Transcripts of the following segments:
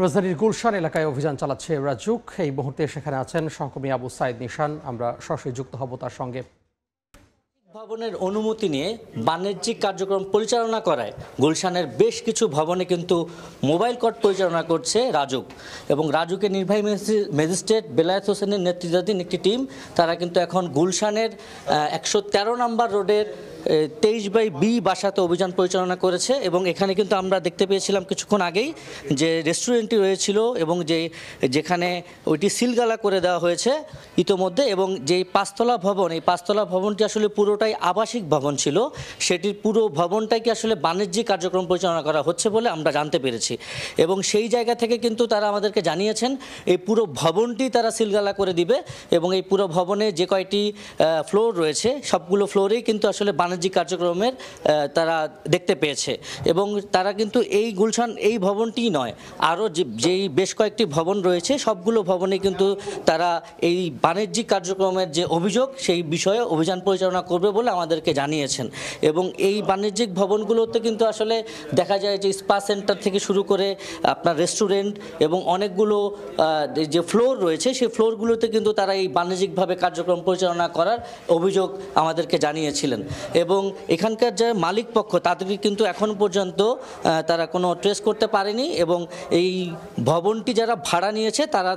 রাজধানীর গুলশান এলাকায় অভিযান চালাচ্ছে রাজুক। এই মুহূর্তে সেখানে আছেন সহকর্মী আবু সাইদ নিশান। আমরা সরাসরি যুক্ত হব তার সঙ্গে। ভবনের অনুমতি নিয়ে বাণিজ্যিক কার্যক্রম পরিচালনা করায় গুলশানের বেশ কিছু ভবনে কিন্তু মোবাইল কোর্ট পরিচালনা করছে রাজুক এবং রাজুকের নির্বাহী ম্যাজিস্ট্রেট বেলায়েত হোসেনের নেতৃত্বাধীন একটি টিম তারা কিন্তু এখন গুলশানের 113 নম্বর রোডের 23/B বাসাতে অভিযান পরিচালনা করেছে এবং এখানে কিন্তু আমরা দেখতে পেয়েছিলাম কিছুক্ষণ আগেই যে রেস্টুরেন্টটি রয়েছিল এবং যেখানে ওইটি সিলগালা করে দেওয়া হয়েছে ইতোমধ্যে এবং যেই পাঁচতলা ভবন, এই পাঁচতলা ভবনটি আসলে পুরোটাই আবাসিক ভবন ছিল, সেটির পুরো ভবনটাকে আসলে বাণিজ্যিক কার্যক্রম পরিচালনা করা হচ্ছে বলে আমরা জানতে পেরেছি এবং সেই জায়গা থেকে কিন্তু তারা আমাদেরকে জানিয়েছেন এই পুরো ভবনটি তারা সিলগালা করে দিবে এবং এই পুরো ভবনে যে কয়টি ফ্লোর রয়েছে সবগুলো ফ্লোরেই কিন্তু আসলে বাণিজ্যিক কার্যক্রমের তারা দেখতে পেয়েছে এবং তারা কিন্তু এই গুলশান এই ভবনটি নয়, আরও যেই বেশ কয়েকটি ভবন রয়েছে সবগুলো ভবনে কিন্তু তারা এই বাণিজ্যিক কার্যক্রমের যে অভিযোগ সেই বিষয়ে অভিযান পরিচালনা করবে বলে আমাদেরকে জানিয়েছেন এবং এই বাণিজ্যিক ভবনগুলোতে কিন্তু আসলে দেখা যায় যে স্পা সেন্টার থেকে শুরু করে আপনার রেস্টুরেন্ট এবং অনেকগুলো যে ফ্লোর রয়েছে সেই ফ্লোরগুলোতে কিন্তু তারা এই বাণিজ্যিকভাবে কার্যক্রম পরিচালনা করার অভিযোগ আমাদেরকে জানিয়েছিলেন এবং এখানকার যে মালিক পক্ষ তাদেরকে কিন্তু এখন পর্যন্ত তারা কোনো ট্রেস করতে পারেনি এবং এই ভবনটি যারা ভাড়া নিয়েছে তারা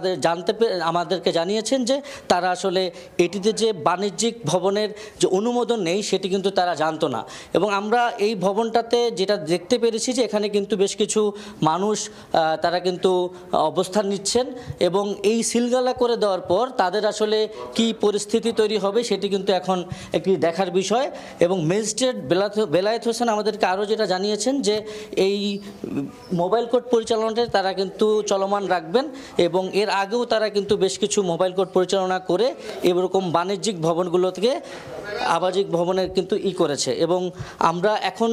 আমাদেরকে জানিয়েছেন যে তারা আসলে এটিতে যে বাণিজ্যিক ভবনের যে অনুমোদন নেই সেটি কিন্তু তারা জানতো না এবং আমরা এই ভবনটাতে যেটা দেখতে পেরেছি যে এখানে কিন্তু বেশ কিছু মানুষ তারা কিন্তু অবস্থান নিচ্ছেন এবং এই সিলগালা করে দেওয়ার পর তাদের আসলে কি পরিস্থিতি তৈরি হবে সেটি কিন্তু এখন একটি দেখার বিষয় এবং ম্যাজিস্ট্রেট বেলায়েত হোসেন আমাদেরকে আরও যেটা জানিয়েছেন যে এই মোবাইল কোর্ট পরিচালনাটা তারা কিন্তু চলমান রাখবেন এবং এর আগেও তারা কিন্তু বেশ কিছু মোবাইল কোর্ট পরিচালনা করে এরকম বাণিজ্যিক ভবনগুলো থেকে আবাসিক ভবনের কিন্তু করেছে এবং আমরা এখন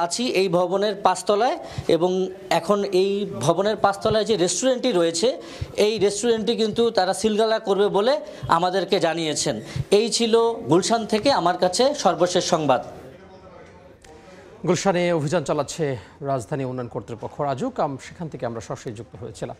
আছি এই ভবনের পাঁচতলায় এবং এখন এই ভবনের পাঁচতলায় যে রেস্টুরেন্টটি রয়েছে এই রেস্টুরেন্টটি কিন্তু তারা সিলগালা করবে বলে আমাদেরকে জানিয়েছেন। এই ছিল গুলশান থেকে আমার কাছে সর্বশেষ সংবাদ। গুলশানে অভিযান চালাচ্ছে রাজধানী উন্নয়ন কর্তৃপক্ষ রাজুক। সেখান থেকে আমরা সরাসরি যুক্ত হয়েছিলাম।